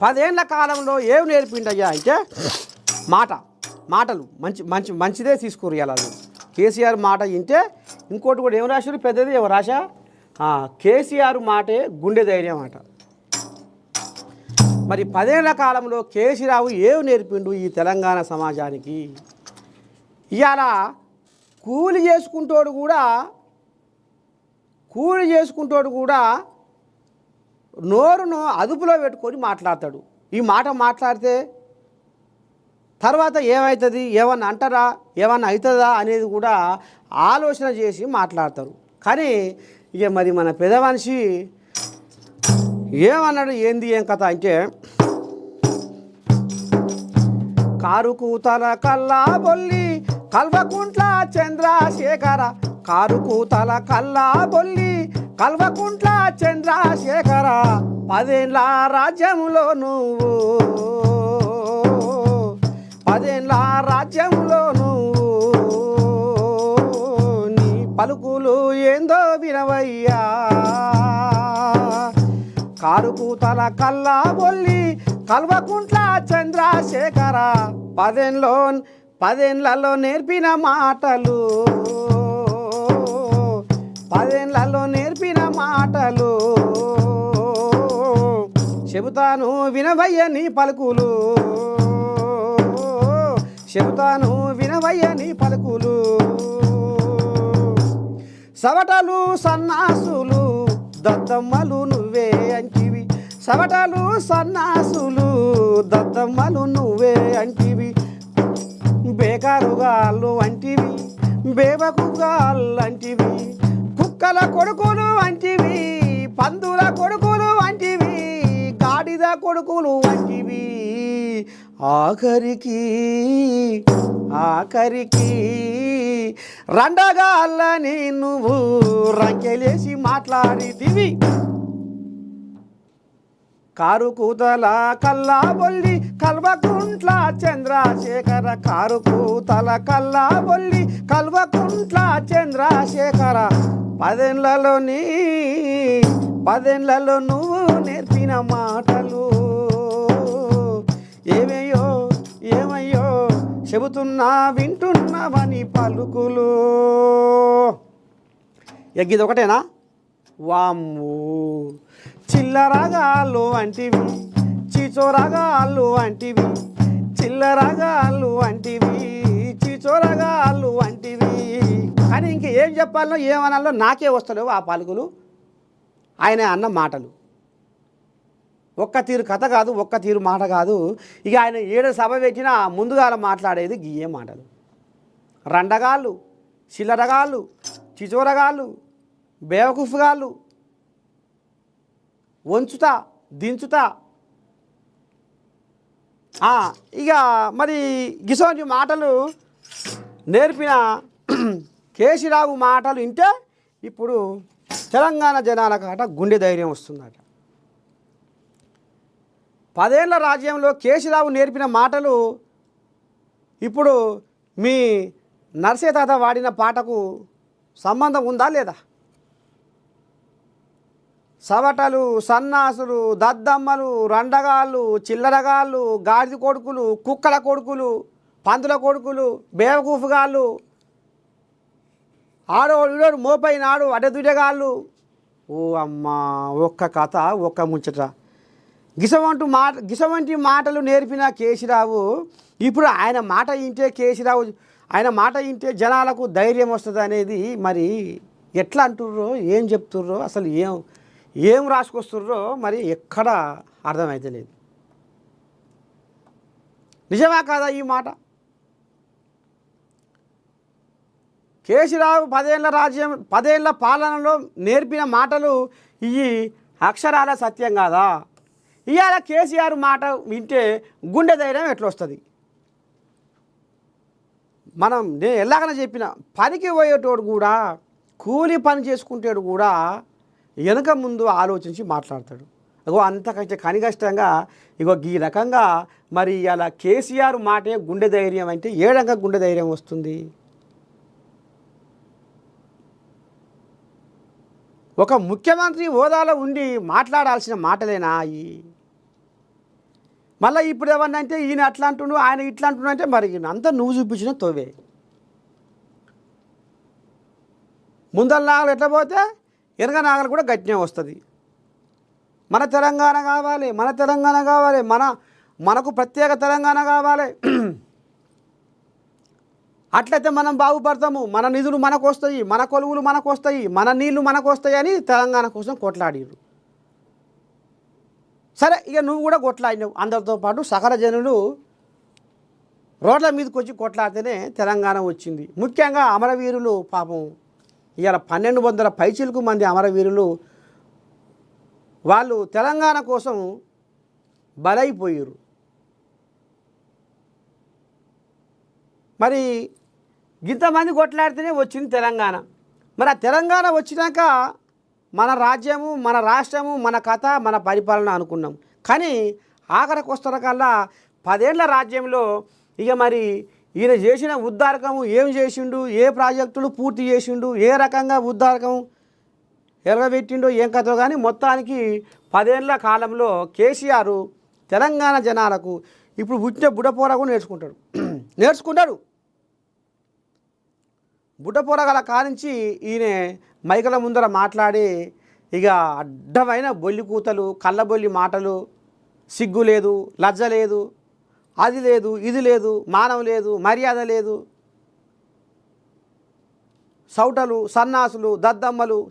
10 ఏళ్ల కాలంలో ఏం నేర్పిండయ్యా అంటే మాటలు మంచిదే తీసుకురు ఇలా కేసీఆర్ మాట వింటే ఇంకోటి కూడా ఏం రాశారు పెద్దది ఏమో రాశా కేసీఆర్ మాటే గుండె ధైర్యం అట. మరి 10 ఏళ్ల కాలంలో కేసీరావు ఏం నేర్పిండు ఈ తెలంగాణ సమాజానికి? ఇవాళ కూలి చేసుకుంటోడు కూడా నోరును అదుపులో పెట్టుకొని మాట్లాడతాడు. ఈ మాట మాట్లాడితే తర్వాత ఏమవుతుంది, ఏమన్నా అంటారా, ఏమన్నా అవుతుందా అనేది కూడా ఆలోచన చేసి మాట్లాడతారు. కానీ ఇక మరి మన పెద్ద మనిషి ఏమన్నాడు, ఏంది ఏం కథ అంటే, కారు కూతల కల్లా బొల్లి కల్వకుంట్ల చంద్రశేఖర, కారు కూతల కల్లా బొల్లి కల్వకుంట్ల చంద్రశేఖర, 10 ఏళ్ల రాజ్యంలో నువ్వు, 10 ఏళ్ల రాజ్యంలో నువ్వు, నీ పలుకులు ఏందో వినవయ్యా, కారు కూతల కల్లా బొల్లి కల్వకుంట్ల చంద్రశేఖర, 10 ఏళ్లలో నేర్పిన మాటలు, 10 ఏళ్లలో నేర్పిన మాటలు, చెబుతాను వినవయ్య నీ పలుకులు, చెబుతాను వినవయ్య నీ పలుకులు, సవటలు సన్నాసులు దద్దమ్మలు నువ్వే అంటివి, సవటలు సన్నాసులు దద్దమ్మలు నువ్వే అంటివి, బేకారుగాళ్ళు వంటివి, బేబకుగాళ్ళు అంటివి, కుక్కల కొడుకులు వంటివి, పందుల కొడుకులు వంటివి, గాడిద కొడుకులు వంటివి, ఆఖరికి రండగాళ్ళని నువ్వు రంకెలేసి మాట్లాడితివి, కారు కూతల కల్లా బొల్లి కల్వకుంట్ల చంద్రశేఖర, కారు కూతల కల్లా బొల్లి కల్వకుంట్ల చంద్రశేఖర, 10 ఏళ్లలో నువ్వు నేర్పిన మాటలు, ఏమయ్యో చెబుతున్నా వింటున్నావని పలుకులు. ఎగ్గిది ఒకటేనా? వామ్ము చిల్లరగాళ్ళు అంటివి, చీచోరగాళ్ళు అంటివి, చిల్లరగాళ్ళు అంటివి, చీచోరగాళ్ళు అంటివి. కానీ ఇంకేం చెప్పాలో ఏమనాలో నాకే వస్తలేవు ఆ పలుకులు, ఆయన అన్న మాటలు. ఒక్క తీరు కథ కాదు, ఒక్క తీరు మాట కాదు. ఇక ఆయన 7 సభ పెట్టినా ముందుగా మాట్లాడేది గియ్యే మాటలు. రండగాళ్ళు, చిల్లరగాళ్ళు, చిచోరగాళ్ళు, బేవకుఫ్గాళ్ళు, వంచుతా దించుతా. ఇక మరి గిసోంటి మాటలు నేర్పిన కేసీరావు మాటలు వింటే ఇప్పుడు తెలంగాణ జనాలకట గుండె ధైర్యం వస్తుందట. 10 ఏళ్ల రాజ్యంలో కేసీరావు నేర్పిన మాటలు ఇప్పుడు మీ నర్సే తాత వాడిన పాటకు సంబంధం ఉందా లేదా? సవటలు సన్నాసులు దద్దమ్మలు రండగాళ్ళు చిల్లరగాళ్ళు గాడిద కొడుకులు కుక్కల కొడుకులు పందుల కొడుకులు బేవకూఫుగాళ్ళు ఆడోడు మోపైనాడు అడ్డదుడగాళ్ళు. ఓ అమ్మా, ఒక్క కథ ఒక్క ముచ్చట. గిసవంటి మాటలు నేర్పిన కేసీరావు ఇప్పుడు ఆయన మాట వింటే జనాలకు ధైర్యం వస్తుంది అనేది మరి ఎట్లా అంటుర్రో ఏం చెప్తుర్రో అసలు ఏం రాసుకొస్తుర్రో మరి ఎక్కడ అర్థమైతే లేదు. నిజమా కాదా ఈ మాట? కేసీరావు 10 ఏళ్ల పాలనలో నేర్పిన మాటలు ఇవి అక్షరాల సత్యం కాదా? ఇవాళ కేసీఆర్ మాట వింటే గుండె ధైర్యం ఎట్లా వస్తుంది? నేను ఎలాగైనా చెప్పిన పనికి పోయేటోడు కూడా కూలి పని చేసుకుంటాడు కూడా వెనక ముందు ఆలోచించి మాట్లాడతాడు. అంతకంటే కనికష్టంగా ఈ రకంగా మరి ఇలా కేసీఆర్ మాటే గుండె ధైర్యం అంటే ఏ రకంగా గుండె ధైర్యం వస్తుంది? ఒక ముఖ్యమంత్రి హోదాలో ఉండి మాట్లాడాల్సిన మాటలేనా? మళ్ళీ ఇప్పుడు ఏమన్నా అంటే ఈయన అట్లా అంటుండు ఆయన ఇట్లా అంటుండు అంటే మరి అంతా నువ్వు చూపించిన తోవే. ముందల నాగలు ఎట్లా పోతే వెనక నాగలు కూడా గట్టినే వస్తుంది. మన తెలంగాణ కావాలి, మన తెలంగాణ కావాలి, మనకు ప్రత్యేక తెలంగాణ కావాలి. అట్లయితే మనం బాగుపడతాము, మన నిధులు మనకు వస్తాయి, మన కొలువులు మనకు వస్తాయి, మన నీళ్లు మనకు వస్తాయి అని తెలంగాణ కోసం కొట్లాడిరు. సరే ఇక నువ్వు కూడా కొట్లాడినావు. అందరితో పాటు సకల జనులు రోడ్ల మీదకి వచ్చి కొట్లాడితేనే తెలంగాణ వచ్చింది. ముఖ్యంగా అమరవీరులు పాపం ఇవాళ 1200 పైచిలకు మంది అమరవీరులు వాళ్ళు తెలంగాణ కోసం బలైపోయారు. మరి ఇంతమంది కొట్లాడితేనే వచ్చింది తెలంగాణ. మరి ఆ తెలంగాణ వచ్చినాక మన రాజ్యము, మన రాష్ట్రము, మన కథ, మన పరిపాలన అనుకున్నాం. కానీ ఆఖరికి వస్తున్నకల్లా 10 ఏళ్ల రాజ్యంలో ఇక మరి ఈయన చేసిన ఉద్ధారకము ఏం చేసిండు, ఏ ప్రాజెక్టులు పూర్తి చేసిండు, ఏ రకంగా ఉద్ధారకం ఎరగబెట్టిండో ఏం కథో కానీ మొత్తానికి 10 ఏళ్ల కాలంలో కేసీఆర్ తెలంగాణ జనాలకు ఇప్పుడు పుట్టిన బుడ్డపోరగా నేర్చుకుంటాడు. బుడ్డపోరగల కానించి ఈయన మైకల ముందర మాట్లాడి ఇక అడ్డమైన బొల్లి కూతలు, కళ్ళబొల్లి మాటలు, సిగ్గు లేదు, లజ్జ లేదు, అది లేదు, ఇది లేదు, మానం లేదు, మర్యాద లేదు, సౌటలు, సన్నాసులు, దద్దమ్మలు